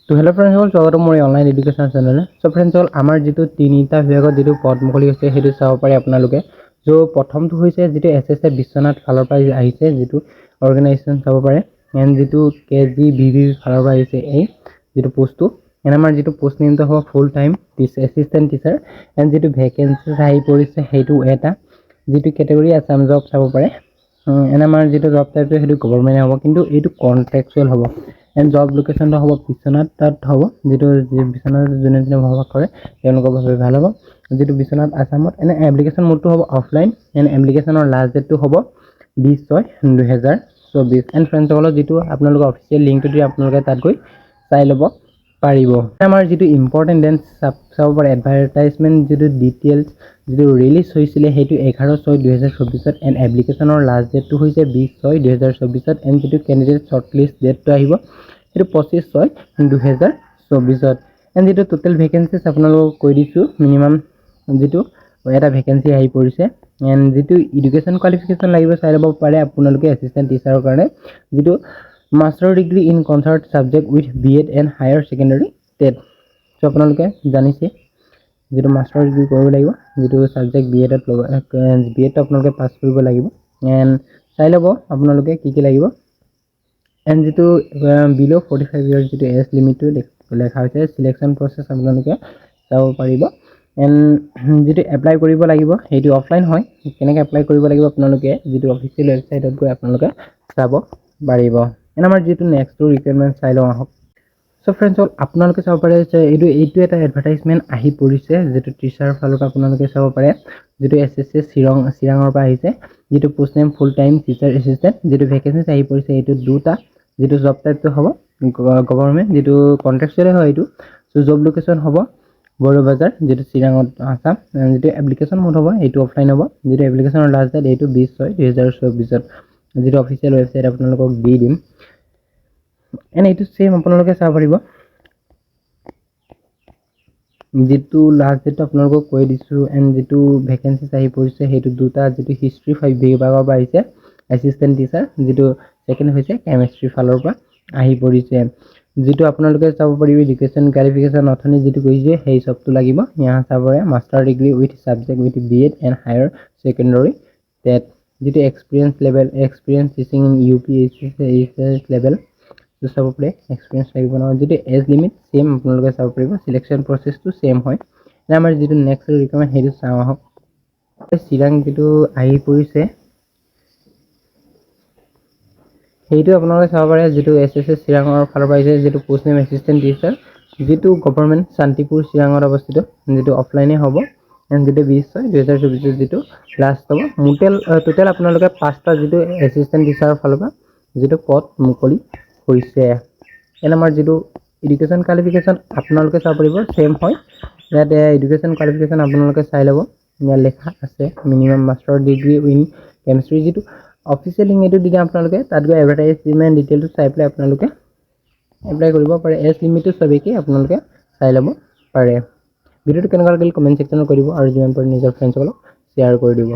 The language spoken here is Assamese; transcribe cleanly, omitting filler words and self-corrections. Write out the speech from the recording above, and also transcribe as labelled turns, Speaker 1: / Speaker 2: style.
Speaker 1: তো হেল্ল' ফ্ৰেণ্ডছ সকল স্বাগতম মোৰ অনলাইন এডুকেশ্যন চেনেলে। সো ফ্ৰেণ্ডছ সকল আমাৰ যেটো তিনিটা বিভাগত যেটো পদ মুকলি হৈছে হেতু চাব পাৰে আপোনালোকে। जो প্ৰথমটো হৈছে যেটো এসএসএ বিশ্বনাথ ফালৰ পৰা আহিছে যেটো অৰ্গানাইজেচন চাব পাৰে এন্ড যেটো কেজিবিবি ফালৰ পৰা আহিছে এই যেটো পোষ্টটো এন্ড আমাৰ যেটো পোষ্ট নেমটো হ'ব full time assistant teacher and যেটো ভ্যাকেন্সি আহি পৰিছে হেতু এটা যেটো ক্যাটাগৰী আছাম জব চাব পাৰে এন্ড আমাৰ যেটো জব টাইপটো হেতু গভৰ্ণমেন্ট হ'ব কিন্তু এটো কন্ট্ৰাকচুৱেল হ'ব এন্ড জব লোকেশনটো হ'ব বিশ্বনাথ তাত হ'ব যেটো বিশ্বনাথ জুনে ভাগ কৰে তেওঁলোকৰ বাবে ভাল হ'ব যেটো বিশ্বনাথ আসামত এনে এপ্লিকেশন মোডটো হ'ব অফলাইন এন্ড এপ্লিকেশনৰ লাষ্ট ডেটটো হ'ব 20/6/2024 এন্ড ফ্ৰেণ্ডছ সকলৰ যেটো আপোনালোকৰ অফিচিয়েল লিংকটো দি আপোনালোকে তাত গৈ চাই ল'ব পাৰিব আমাৰ যেটো ইম্পৰ্টেন্ট ডেট চাব পাৰে এডভাৰটাইজমেন্ট যেটো ডিটেইলছ যেটো ৰিলিজ হৈছিলে হেতু 11/6/2024 এন্ড এপ্লিকেশনৰ লাষ্ট ডেটটো হৈছে 20/6/2024 এন্ড যেটো ক্যান্ডিডেট শৰ্টলিষ্ট ডেটটো আহিব হেতু 25/6/2024 এন্ড যেটো টোটাল ভ্যাকেন্সিজ আপোনালোকক কৈ দিছো মিনিমাম যেটো এটা ভ্যাকেন্সি আহি পৰিছে এন্ড যেটো এডুকেশন কোৱালিফিকেশন লাগিব চাই ল'ব পাৰে আপোনালোকে এসিস্ট্যান্ট টিচাৰৰ কাৰণে যেটো master degree in concerned subject with BEd and higher secondary TET so আপোনালোকে জানিছে যেটো মাস্টাৰ ডিগ্ৰী কৰিব লাগিব যেটো সাবজেক্ট বিএডত ল'ব বিএড আপোনালোকে পাস কৰিব লাগিব এন্ড চাই ল'ব আপোনালোকে কি লাগিব এন্ড যেটো বিলো 45 ইয়াৰ্স যেটো এজ লিমিটটো লেখা হৈছে সিলেকশন প্ৰসেস আপোনালোকে চাব পাৰিব এন্ড যেটো এপ্লাই কৰিব লাগিব হেতু অফলাইন হয় কেনেকৈ এপ্লাই কৰিব লাগিব আপোনালোকে যেটো অফিচিয়েল ওয়েবসাইটত গৈ আপোনালোকে চাব পাৰিব এন্ড আমাৰ যেটো নেক্সট ৰিকোয়াৰমেন্ট চাই লওঁ আহক সো ফ্ৰেণ্ডছ অল আপোনালোকে চাব পাৰে যে এইটো এটা এডভাৰটাইজমেন্ট আহি পৰিছে যেটো টিচাৰ ফালৰ পৰা আপোনালোকে চাব পাৰে যেটো এসএসসি চিৰাঙৰ পৰা আহিছে যেটো post name full time teacher assistant যেটো ভ্যাকেন্সি আহি পৰিছে এইটো দুটা যেটো জব টাইপটো হ'ব গভৰ্ণমেন্ট যেটো কন্ট্ৰাকচুৱেল হয় এইটো সো জব লোকেশন হ'ব বড়ো বাজাৰ যেটো চিৰাঙত আসাম যেটো এপ্লিকেশন মোড হ'ব এইটো অফলাইন হ'ব যেটো এপ্লিকেশনৰ লাষ্ট ডেট এইটো 20/6/2024 যেটো অফিচিয়েল ওয়েবসাইট আপোনালোকক দি দিম এন্ড এইটো সেম আপোনালোকে চাব পাৰিব যেটো লাষ্ট ডেট আপোনালোকক কৈ দিছো এন্ড যেটো ভ্যাকেন্সি আহি পৰিছে হেতু দুটা যেটো হিষ্ট্ৰি 5 বিভাগৰ পৰা আহিছে এসিস্ট্যান্ট টিচাৰ যেটো সেকেন্ড হৈছে কেমিষ্ট্ৰি ফালৰ পৰা আহি পৰিছে যেটো আপোনালোকে চাব পাৰিব এডুকেশন কোৱালিফিকেশন অথনি যেটো কৈছে হেই সবটো লাগিব ইয়া চাবৰে master degree with subject with BEd and higher secondary TET যেটো experience teaching in UPSC level তো চাব পাৰে এক্সপেৰিয়েন্স লাগিব না যেটো এজ লিমিট সেম আপোনালোকে চাব পাৰিব সিলেকশন প্ৰসেসটো সেম হয় এন্ড আমাৰ যেটো নেক্সট ৰিকমেন্ড হেতু চাও আহক চিৰাং যেটো আহি পৰিছে হেতু আপোনালোকে চাব পাৰে যেটো এসএসসি চিৰাঙৰ ফালৰ পৰা আহিছে যেটো পোষ্ট নেম এসিস্ট্যান্ট টিচাৰ যেটো গভৰ্ণমেন্ট শান্তিপুৰ চিৰাঙত অৱস্থিত যেটো অফলাইনে হ'ব এন্ড যেটো 20/6/2024 যেটো লাষ্ট হ'ব টোটাল আপোনালোকে পাঁচটা যেটো এসিস্ট্যান্ট টিচাৰৰ ফালৰ পৰা যেটো পদ মুকলি হৈছে এন্ড আমাৰ যেটো এডুকেশন কোৱালিফিকেশন আপোনালোকে চাব পাৰিব সেম হয় ইয়াতে এডুকেশন কোৱালিফিকেশন আপোনালোকে চাই ল'ব ইয়াত লেখা আছে minimum master degree in chemistry যেটো অফিচিয়েল লিংক এটো দিলে আপোনালোকে তাত গৈ এডভাৰটাইজমেন্ট ডিটেইলটো চাই পেলাই আপোনালোকে এপ্লাই কৰিব পাৰে এজ লিমিটটো সবেকে আপোনালোকে চাই ল'ব পাৰে ভিডিওটো কেনেকুৱা লাগিল কমেন্ট সেকশনত কৈ দিব আৰু যিমান পাৰে নিজৰ ফ্ৰেণ্ডসকলক শ্বেয়াৰ কৰি দিব